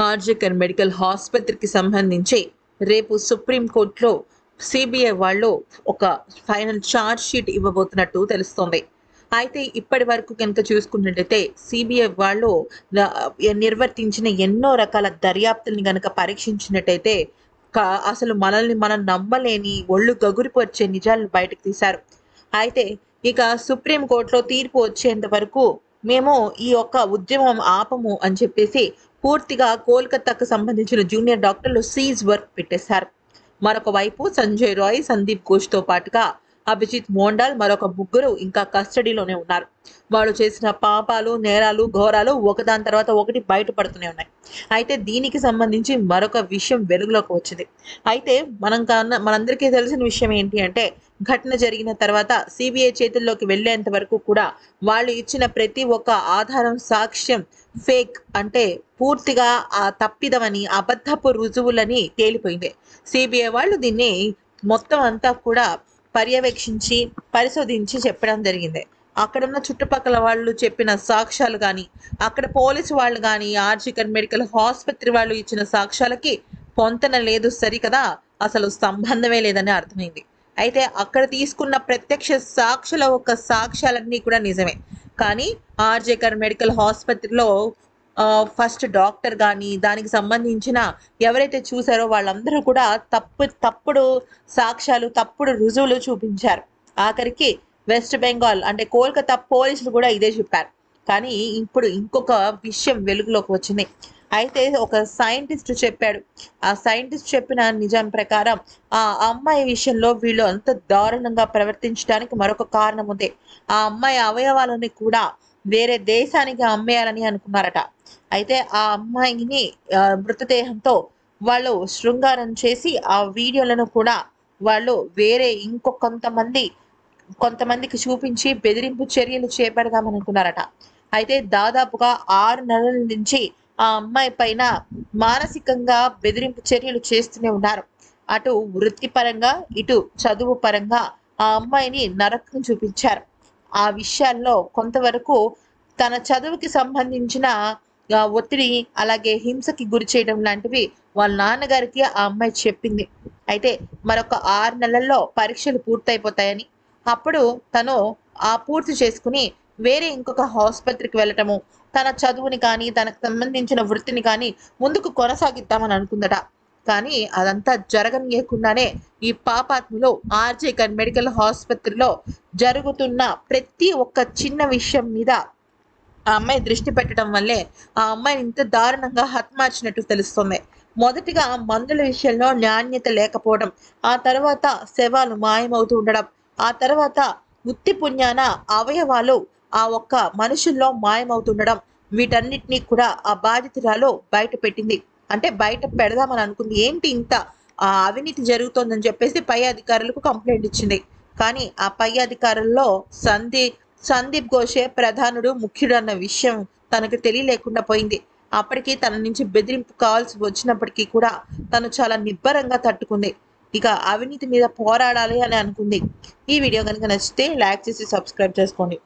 RG Kar medical ఆసుపత్రికి సంబంధించి రేపు సుప్రీంకోర్టులో సిబిఐ వాళ్ళు ఒక ఫైనల్ ఛార్జ్ షీట్ ఇవ్వబోతున్నట్టు తెలుస్తోంది. అయితే ఇప్పటి వరకు కనుక చూసుకున్నట్టయితే సిబిఐ వాళ్ళు నిర్వర్తించిన ఎన్నో రకాల దర్యాప్తుల్ని కనుక పరీక్షించినట్టయితే అసలు మనల్ని మనం నమ్మలేని ఒళ్ళు గగురిపొచ్చే నిజాలను బయటకు తీశారు. అయితే ఇక సుప్రీంకోర్టులో తీర్పు వచ్చేంత వరకు మేము ఈ యొక్క ఉద్యమం ఆపము అని చెప్పేసి పూర్తిగా కోల్కతాకు సంబంధించిన జూనియర్ డాక్టర్లు సీజ్ వర్క్ పెట్టేశారు. మరొక వైపు సంజయ్ రాయ్, సందీప్ ఘోష్తో పాటుగా అభిజిత్ మోండాల్ మరొక ముగ్గురు ఇంకా కస్టడీలోనే ఉన్నారు. వాళ్ళు చేసిన పాపాలు, నేరాలు, ఘోరాలు ఒకదాని తర్వాత ఒకటి బయటపడుతూనే ఉన్నాయి. అయితే దీనికి సంబంధించి మరొక విషయం వెలుగులోకి వచ్చింది. అయితే మనందరికీ తెలిసిన విషయం ఏంటి అంటే, ఘటన జరిగిన తర్వాత సిబిఐ చేతుల్లోకి వెళ్ళేంత వరకు కూడా వాళ్ళు ఇచ్చిన ప్రతి ఒక్క ఆధారం, సాక్ష్యం ఫేక్, అంటే పూర్తిగా ఆ తప్పిదమని, అబద్ధపు రుజువులని తేలిపోయింది. సిబిఐ వాళ్ళు దీన్ని మొత్తం అంతా కూడా పర్యవేక్షించి పరిశోధించి చెప్పడం జరిగింది. అక్కడున్న చుట్టుపక్కల వాళ్ళు చెప్పిన సాక్ష్యాలు కానీ, అక్కడ పోలీసు వాళ్ళు కానీ, ఆర్జికర్ మెడికల్ ఆసుపత్రి వాళ్ళు ఇచ్చిన సాక్ష్యాలకి పొంతన లేదు సరికదా, అసలు సంబంధమే లేదని అర్థమైంది. అయితే అక్కడ తీసుకున్న ప్రత్యక్ష సాక్షుల ఒక సాక్ష్యాలన్నీ కూడా నిజమే. కానీ ఆర్జికర్ మెడికల్ ఆసుపత్రిలో ఫస్ట్ డాక్టర్ కానీ, దానికి సంబంధించిన ఎవరైతే చూసారో వాళ్ళందరూ కూడా తప్పుడు సాక్ష్యాలు, తప్పుడు రుజువులు చూపించారు. ఆఖరికి వెస్ట్ బెంగాల్ అంటే కోల్కతా పోలీసులు కూడా ఇదే చెప్పారు. కానీ ఇప్పుడు ఇంకొక విషయం వెలుగులోకి వచ్చింది. అయితే ఒక సైంటిస్ట్ చెప్పాడు. ఆ సైంటిస్ట్ చెప్పిన నిజం ప్రకారం ఆ అమ్మాయి విషయంలో వీళ్ళు అంత దారుణంగా ప్రవర్తించడానికి మరొక కారణం ఉంది. ఆ అమ్మాయి అవయవాలని కూడా వేరే దేశానికి అమ్మేయాలని అనుకున్నారట. అయితే ఆ అమ్మాయిని మృతదేహంతో వాళ్ళు శృంగారం చేసి ఆ వీడియోలను కూడా వాళ్ళు వేరే కొంతమందికి చూపించి బెదిరింపు చర్యలు చేపడదామని అనుకున్నారట. అయితే దాదాపుగా 6 నెలల నుంచి ఆ అమ్మాయి పైన మానసికంగా బెదిరింపు చర్యలు చేస్తూనే ఉన్నారు. అటు వృత్తిపరంగా, ఇటు చదువు పరంగా ఆ అమ్మాయిని నరకం చూపించారు. ఆ విషయాల్లో కొంతవరకు తన చదువుకి సంబంధించిన ఒత్తిడి, అలాగే హింసకి గురి చేయడం లాంటివి వాళ్ళ నాన్నగారికి ఆ అమ్మాయి చెప్పింది. అయితే మరొక 6 నెలల్లో పరీక్షలు పూర్తయిపోతాయని, అప్పుడు తను పూర్తి చేసుకుని వేరే ఇంకొక ఆసుపత్రికి వెళ్ళటము, తన చదువుని కానీ, తనకు సంబంధించిన వృత్తిని కానీ ముందుకు కొనసాగిద్దామని అనుకుందట. కానీ అదంతా జరగనీయకుండానే ఈ పాపాత్ములు ఆర్జికర్ మెడికల్ ఆసుపత్రిలో జరుగుతున్న ప్రతి ఒక్క చిన్న విషయం మీద ఆ అమ్మాయి దృష్టి పెట్టడం వల్లే ఆ అమ్మాయిని ఇంత దారుణంగా హతమార్చినట్టు తెలుస్తుంది. మొదటిగా మందుల విషయంలో నాణ్యత లేకపోవడం, ఆ తర్వాత శవాలు మాయమవుతూ ఉండడం, ఆ తర్వాత ఉత్తి పుణ్యాన అవయవాలు ఆ ఒక్క మనుషుల్లో మాయమవుతుండడం, వీటన్నిటినీ కూడా ఆ బాధితురాలు బయట పెట్టింది. అంటే బయట పెడదామని అనుకుంది. ఏంటి ఇంత అవినీతి జరుగుతోందని చెప్పేసి పై అధికారులకు కంప్లైంట్ ఇచ్చింది. కానీ ఆ పై అధికారుల్లో సందీప్ ఘోషే ప్రధానుడు, ముఖ్యుడు అన్న విషయం తనకు తెలియలేకుండా పోయింది. అప్పటికి తన నుంచి బెదిరింపు కాల్స్ వచ్చినప్పటికీ కూడా తను చాలా నిబ్బరంగా తట్టుకుంది. ఇక అవినీతి మీద పోరాడాలి అని అనుకుంది. ఈ వీడియో కనుక నచ్చితే లైక్ చేసి సబ్స్క్రైబ్ చేసుకోండి.